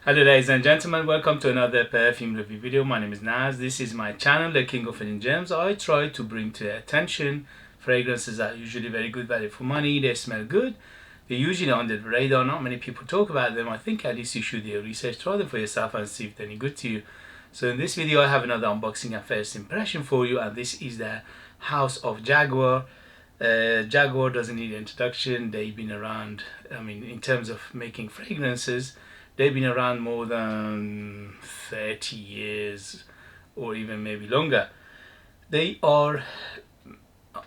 Hello ladies and gentlemen, welcome to another perfume review video. My name is Naz. This is my channel, The King of Hidden Gems. I try to bring to your attention fragrances that are usually very good value for money. They smell good. They're usually under the radar. Not many people talk about them. I think at least you should do your research, try them for yourself and see if they're any good to you. So in this video I have another unboxing and first impression for you, and this is the House of Jaguar. Jaguar doesn't need introduction. They've been around, in terms of making fragrances, they've been around more than 30 years or even maybe longer. They are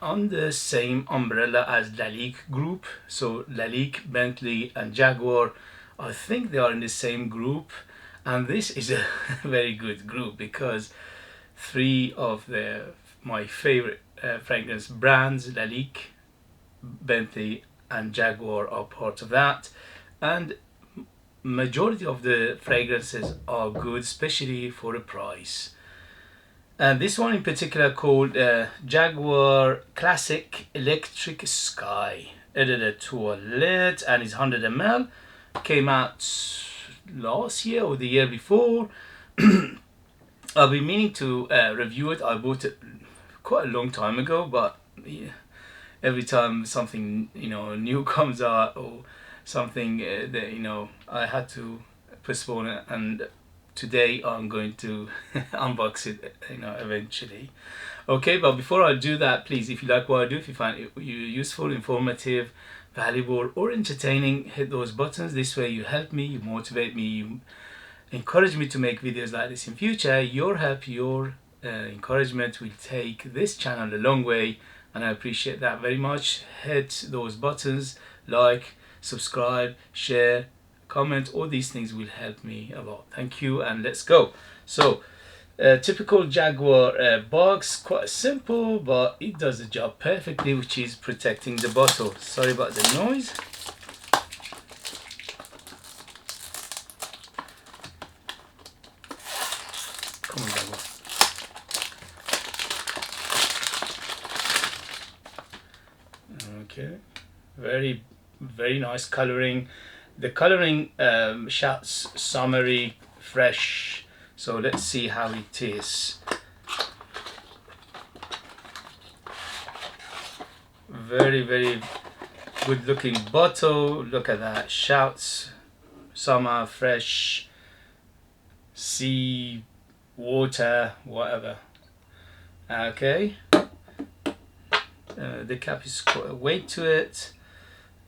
on the same umbrella as Lalique group. So Lalique, Bentley and Jaguar, I think they are in the same group, and this is a very good group because three of my favorite fragrance brands, Lalique, Bentley and Jaguar, are part of that, and majority of the fragrances are good, especially for a price. And this one in particular called Jaguar Classic Electric Sky, edited Toilette, and is 100 ml. Came out last year or the year before. I've been meaning to review it. I bought it quite a long time ago, but yeah, every time something new comes out or something that I had to postpone it, and today I'm going to unbox it eventually. Okay, but before I do that, please, if you like what I do, if you find it useful, informative, valuable or entertaining, hit those buttons. This way you help me, you motivate me, you encourage me to make videos like this in future. Your help, your encouragement will take this channel a long way, and I appreciate that very much. Hit those buttons, like, subscribe, share, comment. All these things will help me a lot. Thank you, and let's go. So typical Jaguar box, quite simple, but it does the job perfectly, which is protecting the bottle. Sorry about the noise. Come on, Jaguar. Okay, very nice coloring. The coloring shouts summery, fresh. So let's see how it is. Very good looking bottle. Look at that. Shouts summer, fresh, sea, water, whatever. Okay. The cap is quite a weight to it,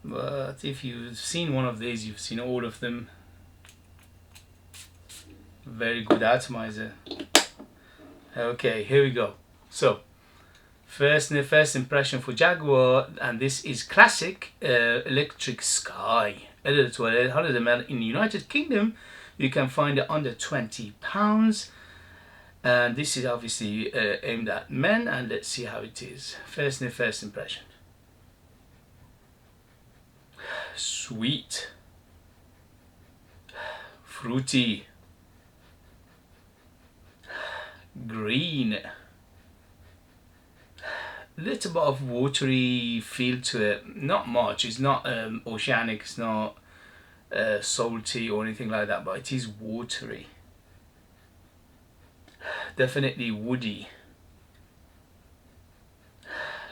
but if you've seen one of these, you've seen all of them. Very good atomizer. Okay, here we go. So first impression for Jaguar, and this is Classic Electric Sky, edited to 100 ml. In the United Kingdom you can find it under £20, and this is obviously aimed at men, and let's see how it is. First impression. Sweet, fruity, green, little bit of watery feel to it. Not much. It's not oceanic, it's not salty or anything like that, but it is watery. Definitely woody.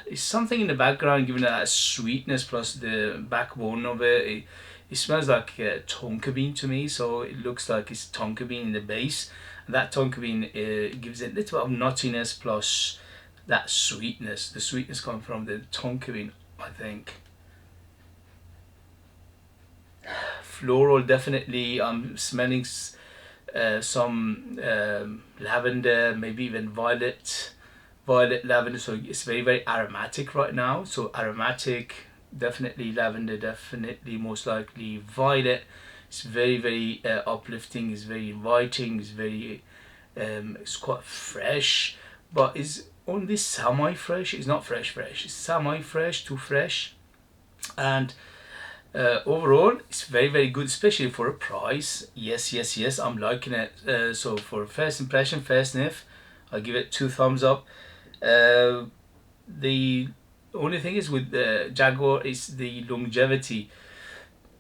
It's something in the background giving it that sweetness plus the backbone of it. It smells like tonka bean to me, so it looks like it's tonka bean in the base. And that tonka bean gives it a little bit of nuttiness plus that sweetness. The sweetness comes from the tonka bean, I think. Floral, definitely. I'm smelling some lavender, maybe even violet lavender. So it's very aromatic right now. So aromatic, definitely lavender, definitely most likely violet. It's very uplifting. It's very inviting. It's very it's quite fresh, but it's only semi-fresh. It's not fresh. It's semi-fresh to fresh, and overall it's very good, especially for a price. Yes, I'm liking it. So for first impression, first sniff, I give it 2 thumbs up. The only thing is with the Jaguar is the longevity.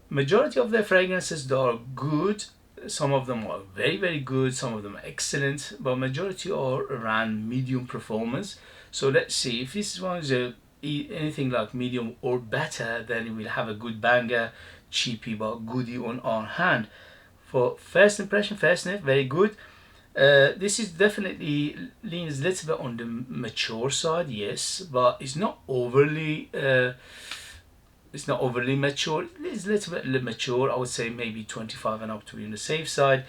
Majority of their fragrances, they are good, some of them are very good, some of them are excellent, but majority are around medium performance. So let's see if this one is anything like medium or better, then we'll have a good banger, cheapy but goodie on our hand. For first impression, first sniff, very good. This is definitely leans a little bit on the mature side, yes, but it's not overly mature. It's a little bit mature. I would say maybe 25 and up to be on the safe side.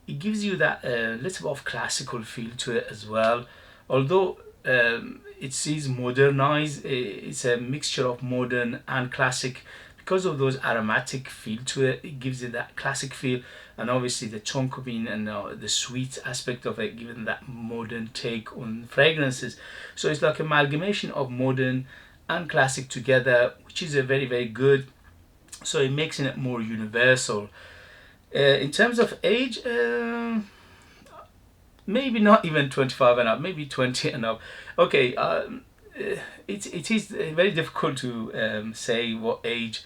It gives you that little bit of classical feel to it as well. Although it is modernized, it's a mixture of modern and classic. Because of those aromatic feel to it, it gives it that classic feel, and obviously the tonka bean and the sweet aspect of it, giving that modern take on fragrances. So it's like amalgamation of modern and classic together, which is a very good. So it makes it more universal. In terms of age, maybe not even 25 and up, maybe 20 and up. Okay, it is very difficult to say what age.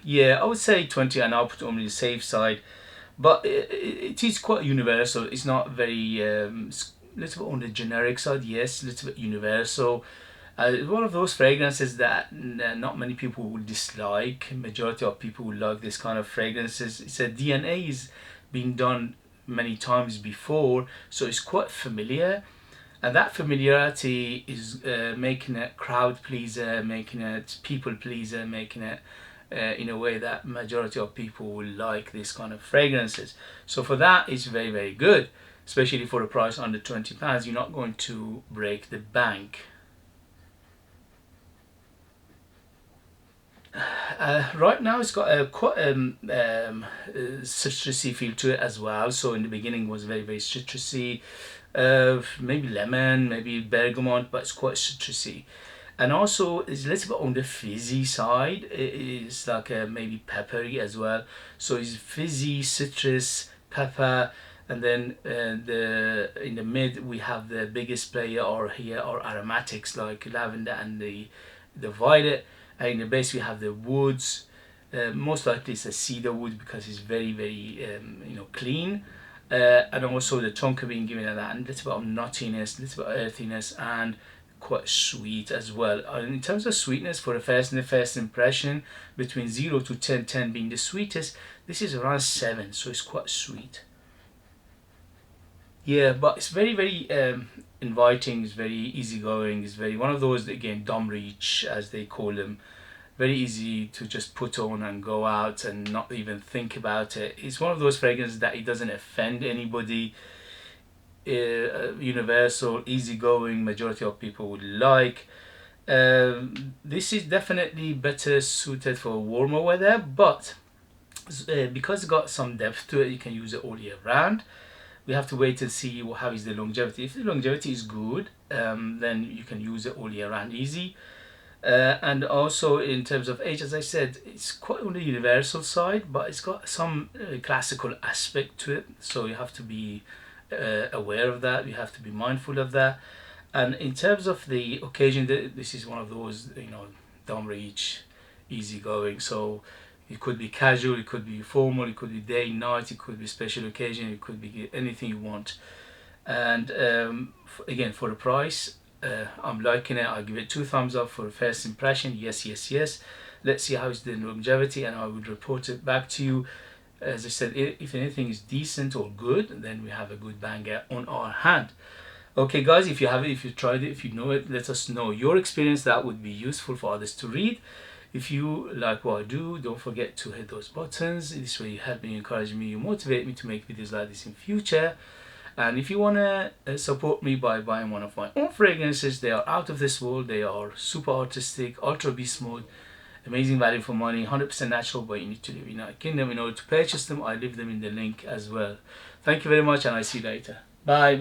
Yeah, I would say 20 and up on the safe side, but it is quite universal. It's not very little bit on the generic side. Yes, a little bit universal. It's one of those fragrances that not many people will dislike. Majority of people will like this kind of fragrances. It's a DNA is being done many times before, so it's quite familiar, and that familiarity is making it crowd pleaser, making it people pleaser, making it in a way that majority of people will like this kind of fragrances. So for that, it's very good, especially for a price under £20. You're not going to break the bank. Right now it's got a quite citrusy feel to it as well. So in the beginning it was very citrusy, maybe lemon, maybe bergamot, but it's quite citrusy. And also it's a little bit on the fizzy side. It's like maybe peppery as well. So it's fizzy, citrus, pepper, and then in the mid we have the biggest player or here are aromatics like lavender and the violet. And in the base we have the woods. Most likely it's a cedar wood because it's very clean. And also the tonka bean giving it that, and a little bit of nuttiness, a little bit of earthiness, and quite sweet as well. In terms of sweetness, for the first impression, between 0 to 10, 10 being the sweetest, this is around 7, so it's quite sweet. Yeah, but it's very inviting. It's very easygoing. It's very one of those, again, dumb reach as they call them. Very easy to just put on and go out and not even think about it. It's one of those fragrances that it doesn't offend anybody. Universal, easygoing, majority of people would like. This is definitely better suited for warmer weather, but because it's got some depth to it, you can use it all year round. We have to wait and see how is the longevity. If the longevity is good, then you can use it all year round easy. And also in terms of age, as I said, it's quite on the universal side, but it's got some classical aspect to it, so you have to be aware of that. You have to be mindful of that. And in terms of the occasion, this is one of those, don't reach, easy going. So it could be casual, it could be formal, it could be day, night, it could be special occasion, it could be anything you want. And again, for the price, I'm liking it. I'll give it 2 thumbs up for the first impression. Yes. Let's see how is the longevity, and I will report it back to you. As I said, if anything is decent or good, then we have a good banger on our hand. Okay guys, if you have it, if you tried it, if you know it, let us know your experience. That would be useful for others to read. If you like what I do, don't forget to hit those buttons. This way you help me, encourage me, you motivate me to make videos like this in future. And if you want to support me by buying one of my own fragrances, they are out of this world. They are super artistic, ultra beast mode, amazing value for money, 100% natural, but you need to live in the United Kingdom in order to purchase them. I leave them in the link as well. Thank you very much, and I see you later. Bye.